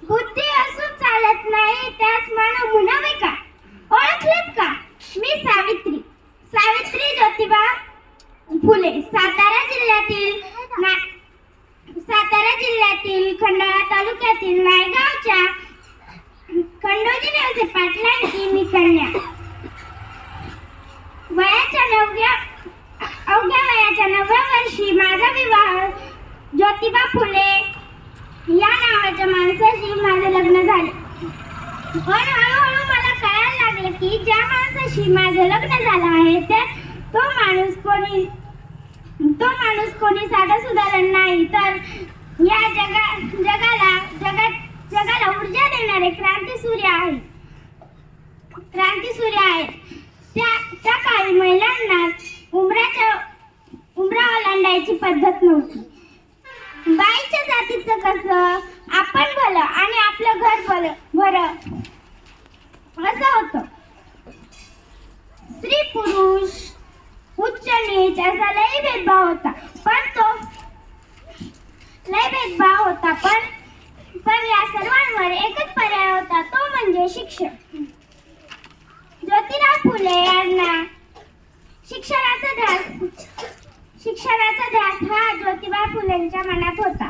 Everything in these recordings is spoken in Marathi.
बुद्धी असून चालत नाही, त्यास मानव म्हणावे का? ओळखलेत का? मी सावित्री, सावित्री ज्योतिबा फुले. सातारा जिल्ह्यातील खंडाळा तालुक्यातील नायगावच्या खंडोजी नेवसे पाटलांची मी कन्या. अवघ्या वयाच्या 9व्या वर्षी माझा विवाह ज्योतिबा फुले या नावाच्या माणसाशी माझे लग्न झाले. पण हळूहळू मला कळायला लागले की ज्या माणसाशी माझे लग्न झालं आहे तो माणूस कोणी साधा सुधारण नाही, तर या जगाला ऊर्जा देणारे क्रांतीसूर्य आहे. त्या काळी महिलांना उंबरा ओलांडायची पद्धत नव्हती. बाईच्या जातीचं कसं आपण भलं आणि आपलं घर भरं असं होतं. स्त्री पुरुष उच्च नीच असा लई भेदभाव होता. पण या सर्वांवर एकच पर्याय होता, तो म्हणजे शिक्षण. ज्योतिराव फुले यांना शिक्षणाचा ध्यास हा ज्योतिबा फुलेंच्या मनात होता.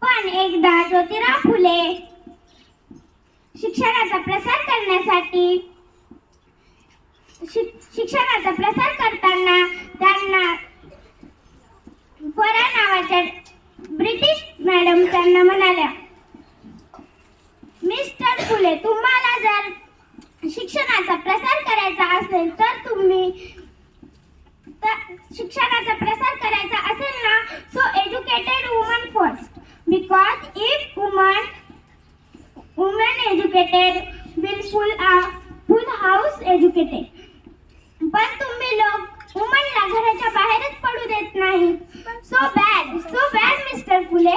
पण एकदा ज्योतिराव फुले शिक्षणाचा प्रसार करताना त्यांना फरा नावाच्या ब्रिटिश मॅडम त्यांना म्हणाल्या, मिस्टर फुले, तुम्हाला जर शिक्षणाचा प्रसार करायचा असेल ना, so educated woman first, because if woman educated will full house educated. पण तुम्ही लोक वुमनला घराच्या बाहेरच पडू देत नाही. सो बॅड मिस्टर फुले.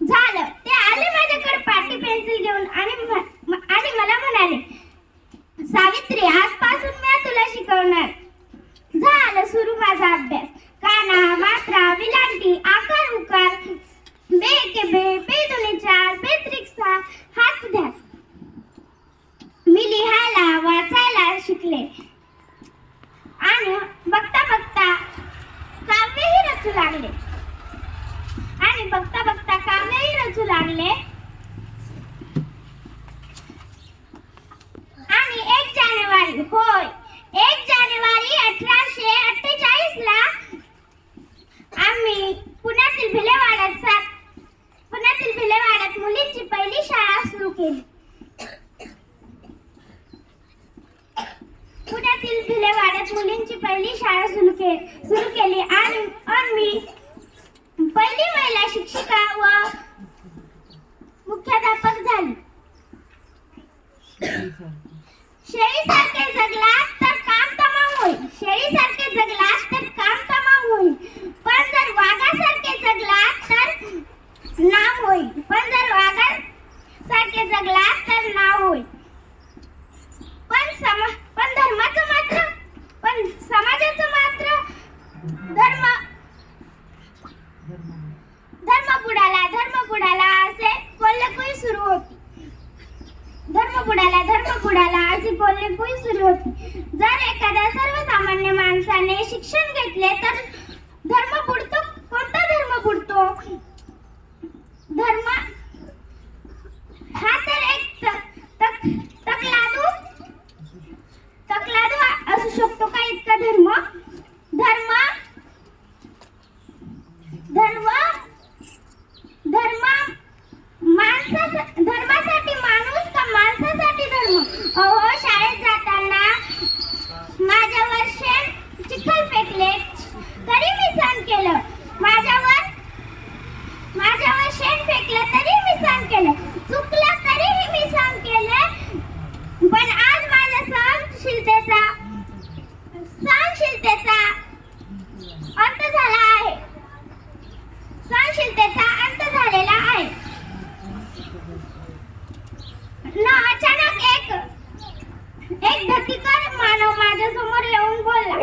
झालं, ते आले माझ्याकडे पाटी पेन्सिल घेऊन आणि मला म्हणाले, सावित्री, आजपासून मी तुला शिकवणार. झालं सुरू माझा अभ्यास. काना, मात्रा, विलांटी, आकार, उकार, बे के बे, बे दुने चार, बे त्रिक सहा, हाच ध्यास. मी लिहायला वाचायला शिकले आणि बघता बघता काव्यही रचू लागले. आणि 1 जानेवारी 1848 ला आम्ही पुण्यातील भिलेवाड्यात मुलींची पहिली शाळा सुरू केली. आणि मी पहिली महिला शिक्षिका व मुख्याध्यापक झाली. शेळीसारखे जगलात तर काम तमाम होईल. पण जर वाघासारखे जगलात तर नाव होईल. पण समाजाचं मात्र धर्म बुडाला असे कोल्हेकुई सुरू होती. जर एखाद्या सर्वसामान्य माणसाने शिक्षण घेतले तर धर्म बुडतो. कोणता धर्म बुडतो? धर्म हा तर एक तकलादू असू शकतो का इतका धर्म? धर्मासाठी माणूस का माणसासाठी धर्म? अहो, शाळेत जाताना माझ्यावर चिखल फेकले तरी मी सहन केलं. माझ्यावर शेण फेकलं तरी मी सहन केलं. चुकलं तरीही मी सहन केलं. पण आज माझ्या सहनशीलतेचा अंत झालेला आहे. अचानक एक धतिकर मानव माझ्यासमोर येऊन बोलला.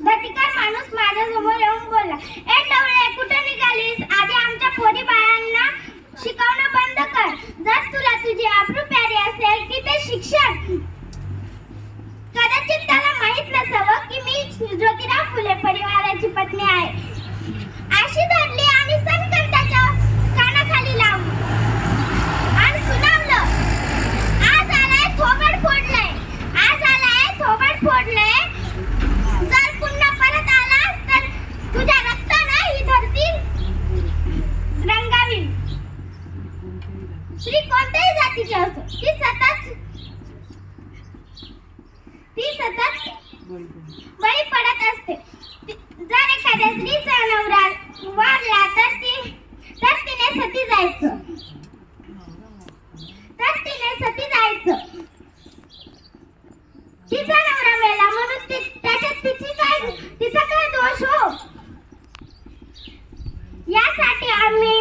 धतिकर माणूस माझ्यासमोर येऊन बोलला, ए टवळे, कुठे निघालीस? आधी शिक्षण. कदाचित त्याला माहित नसावं की मी ज्योतिराव फुले परिवाराची पत्नी आहे. आशी धरली आणि सनकन त्याच्या कानाखाली लावली आणि सुनावलं, आज आलाय थोबड फोडलंय, आज आलाय थोबड फोडलंय. जर पुन्हा परत आलास तर तुझ्या रक्तानं ही धरती रंगावी. स्त्री कोणत्याही जातीची असो, ती सतत बळी पडत असते. जर एखाद्या स्त्रीचा नवरा वारला तर तिने सती जायचं. तिचा नवरा मेला म्हणून त्याच्यात तिचा काय दोष हो. यासाठी आम्ही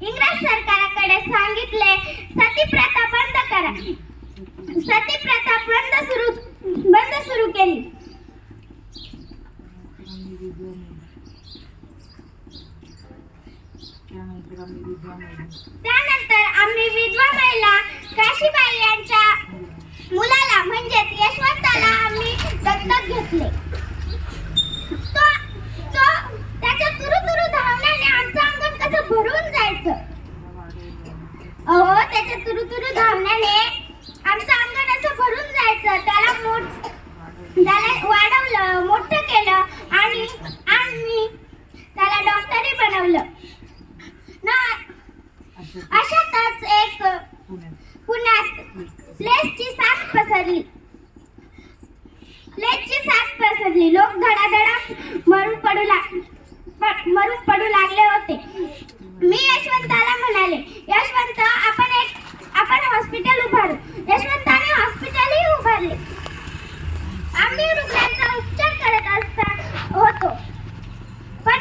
इंग्रज सरकाराकडे सांगितले, सती प्रथा बंद करा. सती प्रथा बंद सुरू केली. त्यानंतर आम्ही विधवा महिला काशीबाई यांच्या मुलाला म्हणजेच यशवंताला आम्ही दत्तक घेतले. त्याच्या तुरु धावण्याने आमचं अंगण कसं भरून जायचं. अहो, त्याच्या तुरु धावण्याने आमचं अंगण असं भरून जायचं. त्याला वाढवलं, मोठं केलं आणि त्याला डॉक्टरही बनवलं. अशातच एक पुण्यात प्लेगची साथ पसरली. लोक धडाधडा मरून पडू लागले होते. मी यशवंताला म्हणाले, यशवंत, आपण हॉस्पिटल उभारू. यशवंताने हॉस्पिटलही उभारले. आम्ही रुग्णांचा उपचार करत होतो. पण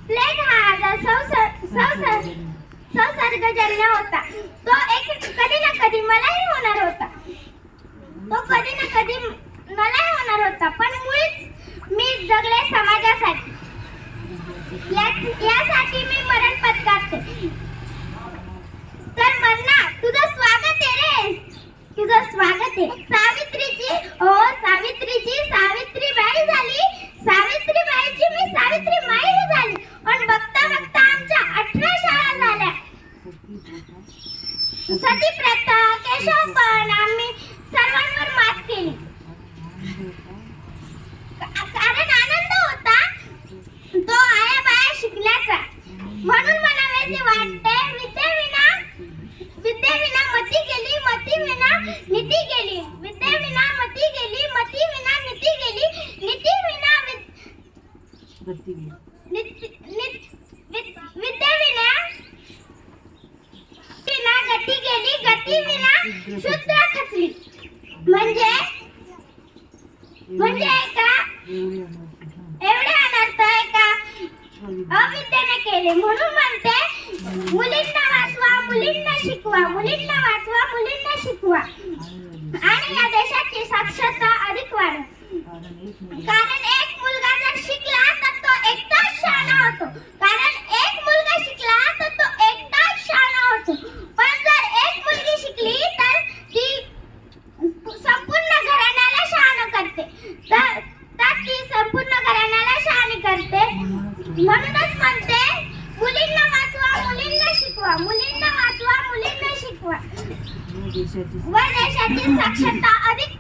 प्लेग हा आजार संसर्गजन्य होता. तो कधी ना कधी मलाही होणार होता. पण मुळीच मी जगले समाजासाठी. यासाठी मी मरण पत्करते. तर मन्ना, तुझं स्वागत आहे रे, तुझं स्वागत आहे. सावित्रीबाई झाली. सावित्रीबाईची मी सावित्रीमाई झाली. पण बघता आमच्या 18 शाळा झाल्या. सती प्रथा, केशवपण, आम्ही सर्वांवर मात केली. कारण आनंद होता तो आया शिकण्याचा. म्हणून मला वेसे वाटते, विद्येविना मती गेली, मतीविना नीती गेली. विद्येविना मती गेली, मतीविना नीती गेली. विद्येविना गती गेली, गतीविना शूद्र खचली. म्हणजे एवढे अनर्थ एका अविद्येने केले. म्हणून म्हणते, मुलींना वाचवा, मुलींना शिकवा आणि या देशाची साक्षरता अधिक वाढवा. कारण एक मुलगा जर शिकला तर तो एकटाच शहाणा होतो. पण जर एक मुलगी शिकली तर ती संपूर्ण घराण्याला शहाणं करते. म्हणूनच म्हणते, मुलींना वाचवा, मुलींना शिकवा व देशाची साक्षरता अधिक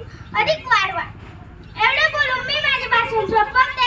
वाढवा. एवढे बोलून मी माझे भाषण संपवते.